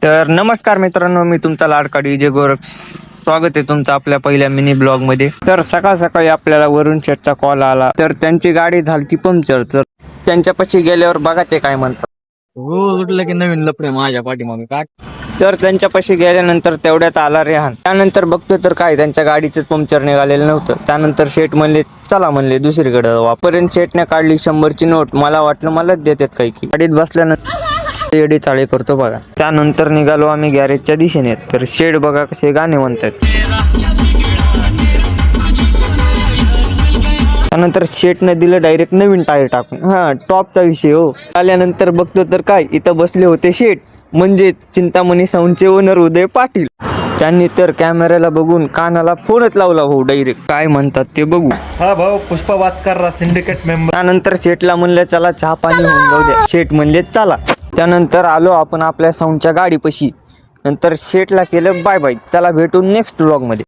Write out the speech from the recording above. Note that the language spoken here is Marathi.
तर नमस्कार मित्रांनो, मी तुमचा लाडका डीजे गोरख. स्वागत आहे तुमचं आपल्या पहिल्या मिनी ब्लॉग मध्ये. तर सकाळ सकाळी आपल्याला वरुण शेठचा कॉल आला. तर त्यांची गाडी झाली पंक्चर. तर त्यांच्यापाशी गेल्यावर बघा ते काय म्हणतात. रोज उठलं की नवीन लफडे माझ्या पाठीमागे काय. तर त्यांच्यापाशी गेल्यानंतर तेवढ्यात आला रेहान. त्यानंतर बघतो तर काय त्यांच्या गाडीचं पंक्चर निघालेलं नव्हतं. त्यानंतर शेठ म्हणले चला म्हणले दुसरीकडे. वापर्यंत शेठने काढली 100ची नोट. मला वाटलं मलाच देतात काही की. गाडीत बसल्यानंतर एडी चाळे करतो बघा. त्यानंतर निघालो आम्ही गॅरेजच्या दिशेने. तर शेठ बघा कसे गाणे म्हणतात. त्यानंतर शेठनं दिलं डायरेक्ट नवीन टायर टाकून. टॉपचा विषय हो. आल्यानंतर बघतो तर काय इथं बसले होते शेठ, म्हणजे चिंतामणी साऊंडचे ओनर उदय पाटील. त्यांनी तर कॅमेऱ्याला बघून कानाला फोनच लावला हो डायरेक्ट. काय म्हणतात ते बघू. हा भाऊ, पुष्पा बात कर रहा, सिंडिकेट मेंबर. त्यानंतर शेठला म्हणलं चला चहा पाणी होऊन जाऊ द्या. शेठ म्हणले चला. त्यानंतर आलो आपण आपल्या साऊंडच्या गाडीपाशी. नंतर शेठला केलं बाय बाय. चला भेटू नेक्स्ट व्लॉग मध्ये.